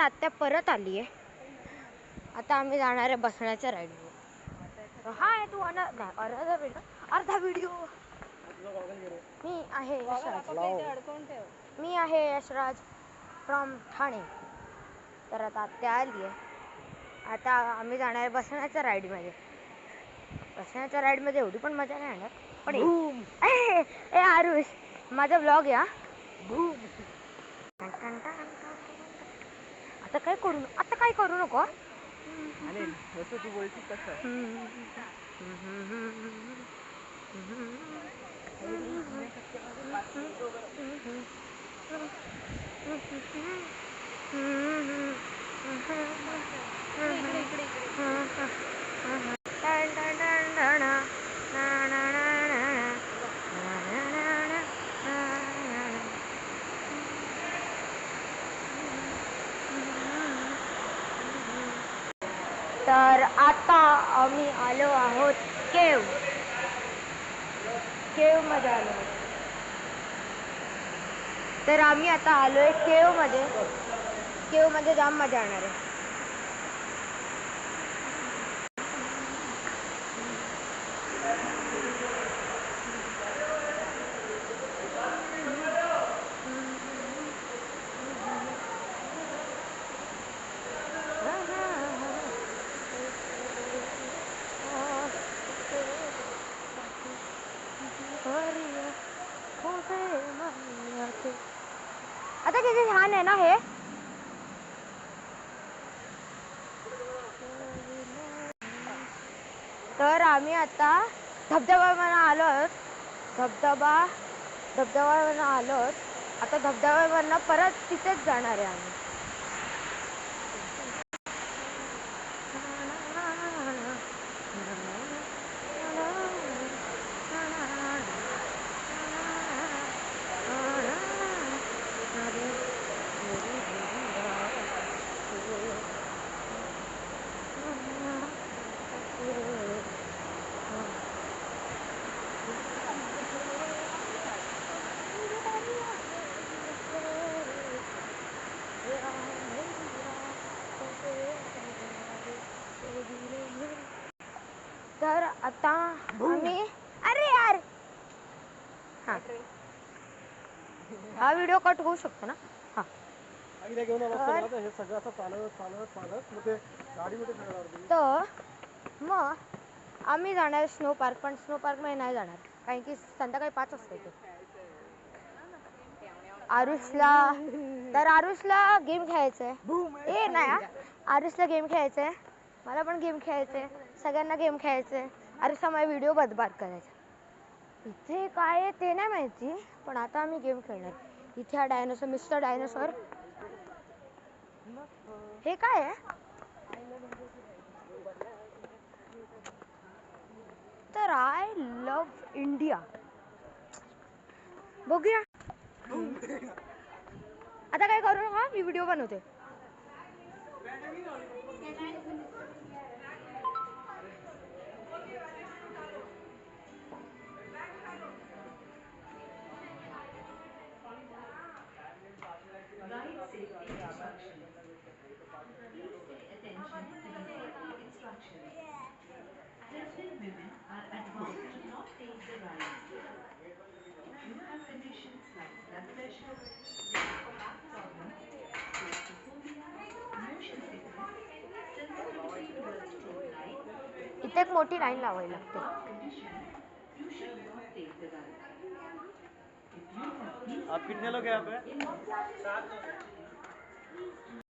आत्या परत आली आहे. आता आम्ही जाणार आहे बसण्याच्या राईडवर. हाय तू अर्धा व्हिडिओ. मी आहे यशराज. मी आहे यशराज फ्रॉम ठाणे. तर आता आत्या आली आहे. आता आम्ही जाणार आहे बसण्याच्या राईडमध्ये. बसण्याच्या राईडमध्ये एवढी पण मजा नाही येणार. पण ए आरुष माझा ब्लॉग या. आता काय करू नको. जसं तू बोलती तसं. तर आता आम्ही आलो आहोत केव मध्ये आलो. तर आम्ही आता आलोय केव मध्ये जाम मजा येणार आहे. आता किती छान आहे ना हे. तर आम्ही आता धबधब्यावर आलो आहोत. धबधब्यावर आलो आहोत. आता धबधब्यावरनं परत तिथेच जाणार आहे आम्ही. तर आता आम्ही अरे यार हा व्हिडिओ कट होऊ शकतो ना. तर मग आम्ही जाणार स्नो पार्क. पण स्नो पार्क मध्ये नाही जाणार कारण की संध्याकाळी 5 वाजता येतो. आरुषला गेम खेळायचंय. नाही आरुषला गेम खेळायचंय. मला पण गेम खेळायचंय. सगळ्यांना गेम खेळायचंय. आरुषला माझा व्हिडिओ बरबाद करायचा. इथे काय आहे ते नाही माहिती. पण आता आम्ही गेम खेळणार. इथे हा डायनोसॉर मिस्टर डायनोसॉर. हे काय आहे. तर आय लव्ह इंडिया बघूया. आता काय करू नका. मी व्हिडिओ बनवते. Ride safety instructions. Please pay attention to the safety instructions. Pregnant women are advised to not take the ride. If you have conditions like blood pressure, risk of heart problems, claustrophobia, motion sickness, sensitivity towards strobe light, इथे एक मोठी line लावायला लागते. conditions, you should not take the ride. If you have आप कितने लोग हैं यहाँ पे? illness, please do